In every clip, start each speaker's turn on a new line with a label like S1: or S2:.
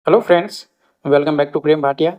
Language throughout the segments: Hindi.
S1: Hello friends, welcome back to Prem Bhatia.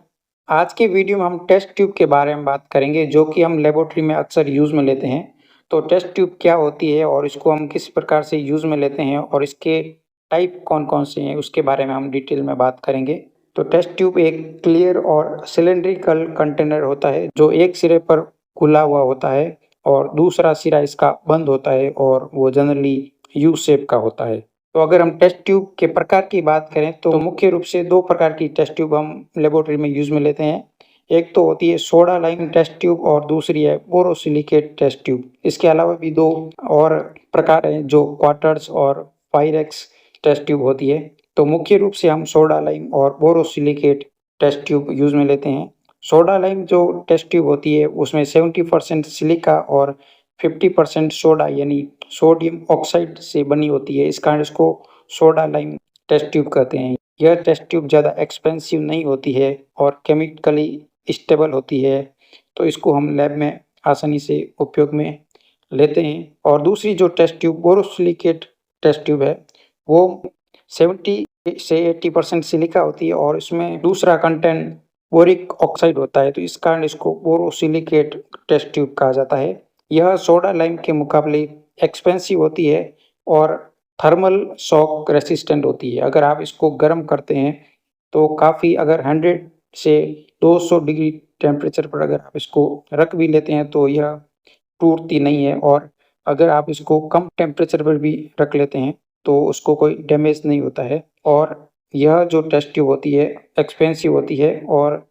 S1: आज के वीडियो में हम टेस्ट ट्यूब के बारे में बात करेंगे जो कि हम लेबोरेटरी में अक्सर यूज़ में लेते हैं। तो टेस्ट ट्यूब क्या होती है और इसको हम किस प्रकार से यूज़ में लेते हैं और इसके टाइप कौन-कौन से हैं उसके बारे में हम डिटेल में बात करेंगे। तो टेस्ट ट्यूब एक क्लियर और सिलिंड्रिकल कंटेनर होता है जो एक सिरे पर खुला हुआ होता है और दूसरा सिरा इसका बंद होता है और वो जनरली यू शेप का होता है। तो अगर हम टेस्ट ट्यूब के प्रकार की बात करें तो मुख्य रूप से 2 प्रकार की टेस्ट ट्यूब हम लेबोरेटरी में यूज़ में लेते हैं। एक तो होती है सोडा लाइम टेस्ट ट्यूब और दूसरी है बोरोसिलिकेट टेस्ट ट्यूब। इसके अलावा भी 2 और प्रकार हैं जो क्वार्टर्स और पायरेक्स टेस्ट ट्यूब होती है। तो मुख्य रूप से हम सोडा लाइम और बोरोसिलिकेट टेस्ट ट्यूब यूज़ में लेते हैं। सोडा लाइम जो टेस्ट ट्यूब होती है उसमें 70% सिलिका और 50% सोडा यानी सोडियम ऑक्साइड से बनी होती है। इस कारण इसको सोडा लाइम टेस्ट ट्यूब कहते हैं। यह टेस्ट ट्यूब ज़्यादा एक्सपेंसिव नहीं होती है और केमिकली स्टेबल होती है, तो इसको हम लैब में आसानी से उपयोग में लेते हैं। और दूसरी जो test tube borosilicate test tube है वो 70 से 80% सिलिका होती है और इसमें दूसरा कंटेंट बोरिक ऑक्साइड होता है, तो इस कारण इसको बोरोसिलिकेट टेस्ट ट्यूब कहा जाता है। यह सोडा लाइम के मुकाबले एक्सपेंसिव होती है और थर्मल शॉक रेसिस्टेंट होती है। अगर आप इसको गर्म करते हैं तो काफ़ी अगर 100 से 200 डिग्री टेम्परेचर पर अगर आप इसको रख भी लेते हैं तो यह टूटती नहीं है और अगर आप इसको कम टेम्परेचर पर भी रख लेते हैं तो उसको कोई डैमेज नहीं होता है। और यह जो टेस्ट ट्यूब होती है एक्सपेंसिव होती है और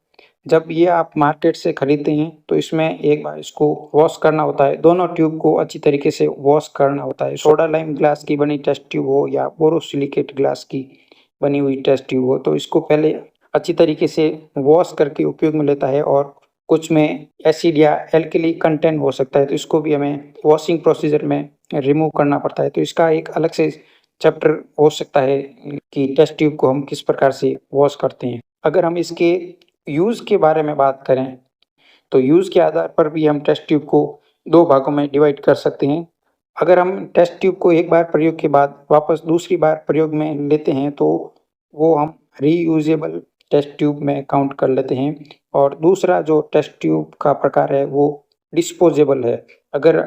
S1: जब ये आप मार्केट से खरीदते हैं तो इसमें एक बार इसको वॉश करना होता है। दोनों ट्यूब को अच्छी तरीके से वॉश करना होता है। सोडा लाइम ग्लास की बनी टेस्ट ट्यूब हो या बोरोसिलिकेट ग्लास की बनी हुई टेस्ट ट्यूब हो, तो इसको पहले अच्छी तरीके से वॉश करके उपयोग में लेता है और कुछ में एसिड या एल्कली कंटेंट हो सकता है, तो इसको भी हमें वॉशिंग प्रोसीजर में रिमूव करना पड़ता है। तो इसका एक अलग से चैप्टर हो सकता है कि टेस्ट ट्यूब को हम किस प्रकार से वॉश करते हैं। अगर हम इसके यूज़ के बारे में बात करें तो यूज़ के आधार पर भी हम टेस्ट ट्यूब को 2 भागों में डिवाइड कर सकते हैं। अगर हम टेस्ट ट्यूब को एक बार प्रयोग के बाद वापस दूसरी बार प्रयोग में लेते हैं तो वो हम रीयूजेबल टेस्ट ट्यूब में काउंट कर लेते हैं और दूसरा जो टेस्ट ट्यूब का प्रकार है वो डिस्पोजेबल है। अगर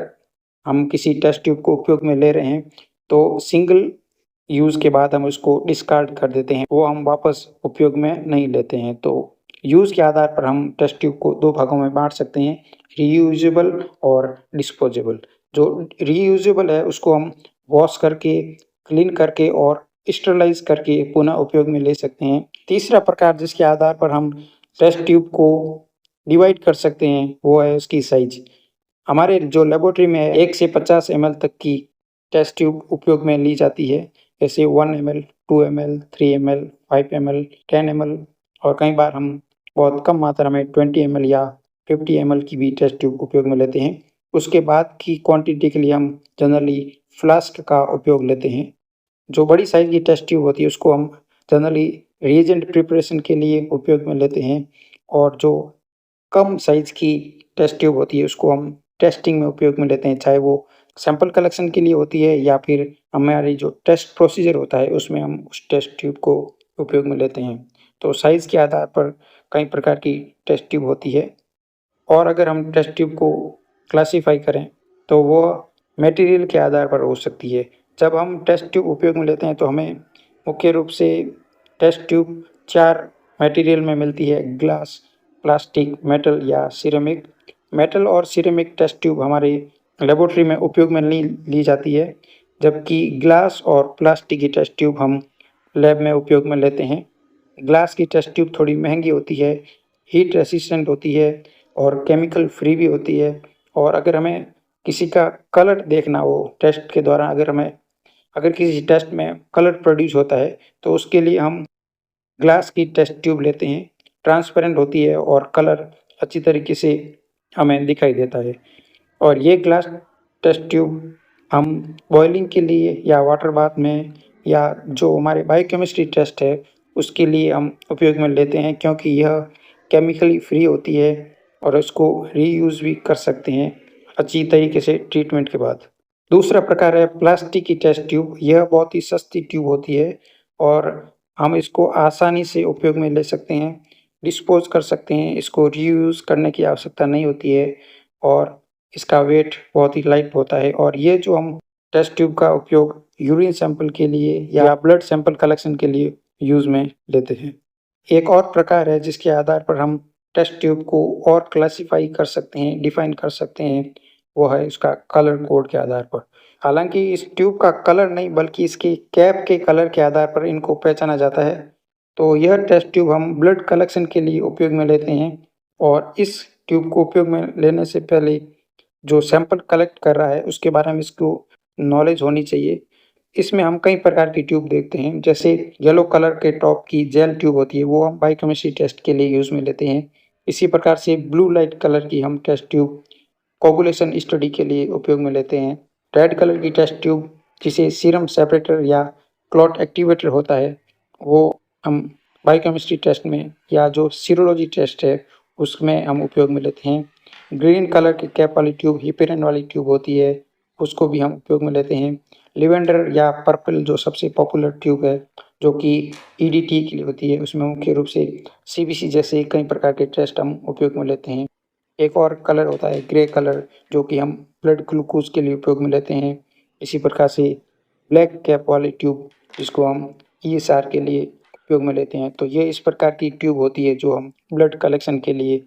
S1: हम किसी टेस्ट ट्यूब को उपयोग में ले रहे हैं तो सिंगल यूज़ के बाद हम उसको डिस्कार्ड कर देते हैं, वो हम वापस उपयोग में नहीं लेते हैं। तो यूज़ के आधार पर हम टेस्ट ट्यूब को 2 भागों में बाँट सकते हैं, रीयूजेबल और डिस्पोजेबल। जो रीयूजेबल है उसको हम वॉश करके, क्लीन करके और स्टरलाइज़ करके पुनः उपयोग में ले सकते हैं। तीसरा प्रकार जिसके आधार पर हम टेस्ट ट्यूब को डिवाइड कर सकते हैं वो है उसकी साइज़। हमारे जो लेबोरेटरी में 1 से 50 एमएल तक की टेस्ट ट्यूब उपयोग में ली जाती है, जैसे 1 ML, 2 ML, 3 ML, 5 ML, 10 ML और कई बार हम बहुत कम मात्रा में 20 एमएल या 50 एमएल की भी टेस्ट ट्यूब उपयोग में लेते हैं। उसके बाद की क्वांटिटी के लिए हम जनरली फ्लास्क का उपयोग लेते हैं। जो बड़ी साइज़ की टेस्ट ट्यूब होती है उसको हम जनरली रिएजेंट प्रिपरेशन के लिए उपयोग में लेते हैं और जो कम साइज़ की टेस्ट ट्यूब होती है उसको हम टेस्टिंग में उपयोग में लेते हैं, चाहे वो सैंपल कलेक्शन के लिए होती है या फिर हमारी जो टेस्ट प्रोसीजर होता है उसमें हम उस टेस्ट ट्यूब को उपयोग में लेते हैं। तो साइज़ के आधार पर कई प्रकार की टेस्ट ट्यूब होती है और अगर हम टेस्ट ट्यूब को क्लासिफ़ाई करें तो वो मटेरियल के आधार पर हो सकती है। जब हम टेस्ट ट्यूब उपयोग में लेते हैं तो हमें मुख्य रूप से टेस्ट ट्यूब 4 मटेरियल में मिलती है, ग्लास, प्लास्टिक, मेटल या सिरेमिक। मेटल और सिरेमिक टेस्ट ट्यूब हमारे लेबोरेटरी में उपयोग में नहीं ली जाती है, जबकि ग्लास और प्लास्टिक की टेस्ट ट्यूब हम लैब में उपयोग में लेते हैं। ग्लास की टेस्ट ट्यूब थोड़ी महंगी होती है, हीट रेसिस्टेंट होती है और केमिकल फ्री भी होती है। और अगर हमें किसी का कलर देखना हो टेस्ट के दौरान, अगर किसी टेस्ट में कलर प्रोड्यूस होता है तो उसके लिए हम ग्लास की टेस्ट ट्यूब लेते हैं। ट्रांसपेरेंट होती है और कलर अच्छी तरीके से हमें दिखाई देता है। और ये ग्लास टेस्ट ट्यूब हम बॉयलिंग के लिए या वाटर बाथ में या जो हमारे बायोकेमिस्ट्री टेस्ट है उसके लिए हम उपयोग में लेते हैं, क्योंकि यह केमिकली फ्री होती है और इसको रीयूज़ भी कर सकते हैं अच्छी तरीके से ट्रीटमेंट के बाद। दूसरा प्रकार है प्लास्टिक की टेस्ट ट्यूब। यह बहुत ही सस्ती ट्यूब होती है और हम इसको आसानी से उपयोग में ले सकते हैं, डिस्पोज़ कर सकते हैं, इसको रीयूज़ करने की आवश्यकता नहीं होती है और इसका वेट बहुत ही लाइट होता है और ये जो हम टेस्ट ट्यूब का उपयोग यूरिन सैंपल के लिए या ब्लड सैंपल कलेक्शन के लिए यूज़ में लेते हैं। एक और प्रकार है जिसके आधार पर हम टेस्ट ट्यूब को और क्लासिफ़ाई कर सकते हैं, डिफ़ाइन कर सकते हैं, वो है इसका कलर कोड के आधार पर। हालाँकि इस ट्यूब का कलर नहीं बल्कि इसकी कैप के कलर के आधार पर इनको पहचाना जाता है। तो यह टेस्ट ट्यूब हम ब्लड कलेक्शन के लिए उपयोग में लेते हैं और इस ट्यूब को उपयोग में लेने से पहले जो सैंपल कलेक्ट कर रहा है उसके बारे में इसको नॉलेज होनी चाहिए। इसमें हम कई प्रकार की ट्यूब देखते हैं, जैसे येलो कलर के टॉप की जेल ट्यूब होती है, वो हम बायोकेमिस्ट्री टेस्ट के लिए यूज़ में लेते हैं। इसी प्रकार से ब्लू लाइट कलर की हम टेस्ट ट्यूब कोगुलेशन स्टडी के लिए उपयोग में लेते हैं। रेड कलर की टेस्ट ट्यूब जिसे सीरम सेपरेटर या क्लॉट एक्टिवेटर होता है, वो हम बायोकेमिस्ट्री टेस्ट में या जो सीरोलॉजी टेस्ट है, उसमें हम उपयोग में लेते हैं। ग्रीन कलर की कैप वाली ट्यूब हिपेरिन वाली ट्यूब होती है, उसको भी हम उपयोग में लेते हैं। लिवेंडर या पर्पल जो सबसे पॉपुलर ट्यूब है, जो कि ईडीटी के लिए होती है, उसमें मुख्य रूप से सीबीसी जैसे कई प्रकार के टेस्ट हम उपयोग में लेते हैं। एक और कलर होता है ग्रे कलर, जो कि हम ब्लड ग्लूकोज़ के लिए उपयोग में लेते हैं। इसी प्रकार से ब्लैक कैप वाली ट्यूब जिसको हम ईएसआर के लिए उपयोग में लेते हैं। तो ये इस प्रकार की ट्यूब होती है जो हम ब्लड कलेक्शन के लिए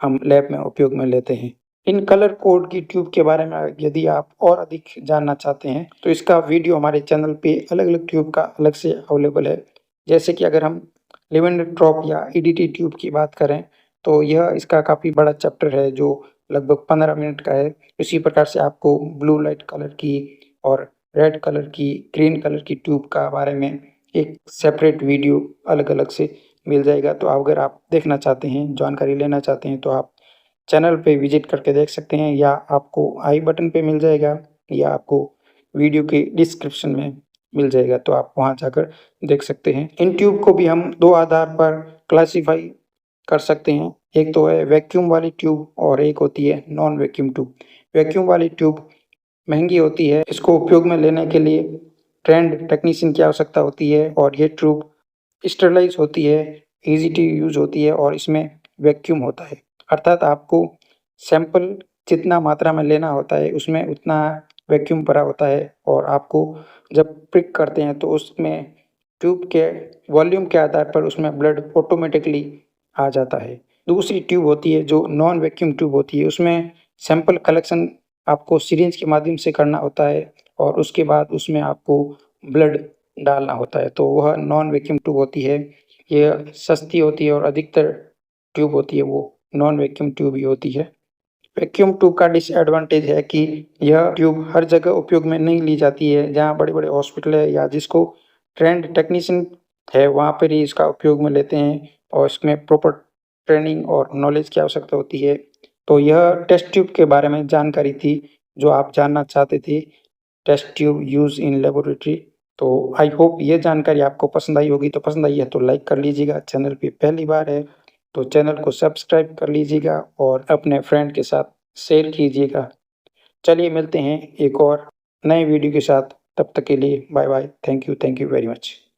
S1: हम लैब में उपयोग में लेते हैं। इन कलर कोड की ट्यूब के बारे में यदि आप और अधिक जानना चाहते हैं, तो इसका वीडियो हमारे चैनल पे अलग-अलग ट्यूब का अलग से अवेलेबल है। जैसे कि अगर हम लिवेंडर ड्रॉप या ईडीटी ट्यूब की बात करें, तो यह इसका काफ़ी बड़ा चैप्टर है जो लगभग 15 मिनट का है। इसी प्रकार से आपको ब्लू लाइट कलर की और रेड कलर की, ग्रीन कलर की ट्यूब का बारे में एक सेपरेट वीडियो अलग-अलग से मिल जाएगा। तो अगर आप देखना चाहते हैं, जानकारी लेना चाहते हैं, तो आप चैनल पे विज़िट करके देख सकते हैं या आपको आई बटन पे मिल जाएगा या आपको वीडियो के डिस्क्रिप्शन में मिल जाएगा, तो आप वहाँ जाकर देख सकते हैं। इन ट्यूब को भी हम 2 आधार पर क्लासिफ़ाई कर सकते हैं। एक तो है वैक्यूम वाली ट्यूब और एक होती है नॉन वैक्यूम ट्यूब। वैक्यूम वाली ट्यूब महँगी होती है, इसको उपयोग में लेने के लिए ट्रेन्ड टेक्नीशियन की आवश्यकता होती है और ये ट्यूब स्टरलाइज़ होती है, ईज़ी टू यूज़ होती है और इसमें वैक्यूम होता है। अर्थात आपको सैंपल जितना मात्रा में लेना होता है, उसमें उतना वैक्यूम भरा होता है और आपको जब प्रिक करते हैं, तो उसमें ट्यूब के वॉल्यूम के आधार पर उसमें ब्लड ऑटोमैटिकली आ जाता है। दूसरी ट्यूब होती है जो नॉन वैक्यूम ट्यूब होती है, उसमें सैंपल कलेक्शन आपको सिरिंज के माध्यम से करना होता है और उसके बाद उसमें आपको ब्लड डालना होता है, तो वह नॉन वैक्यूम ट्यूब होती है। ये सस्ती होती है और अधिकतर ट्यूब होती है वो नॉन वैक्यूम ट्यूब ही होती है। वैक्यूम ट्यूब का डिसएडवांटेज है कि यह ट्यूब हर जगह उपयोग में नहीं ली जाती है, जहाँ बड़े-बड़े हॉस्पिटल है या जिसको ट्रेन्ड टेक्नीशियन है, वहाँ पर ही इसका उपयोग में लेते हैं और इसमें प्रॉपर ट्रेनिंग और नॉलेज की आवश्यकता होती है। तो यह टेस्ट ट्यूब के बारे में जानकारी थी, जो आप जानना चाहते थे, test tube use in laboratory. तो आई होप ये जानकारी आपको पसंद आई होगी, तो पसंद आई है तो लाइक कर लीजिएगा, चैनल पे पहली बार है तो चैनल को सब्सक्राइब कर लीजिएगा और अपने फ्रेंड के साथ शेयर कीजिएगा। चलिए मिलते हैं एक और नए वीडियो के साथ, तब तक के लिए bye bye. Thank you very much.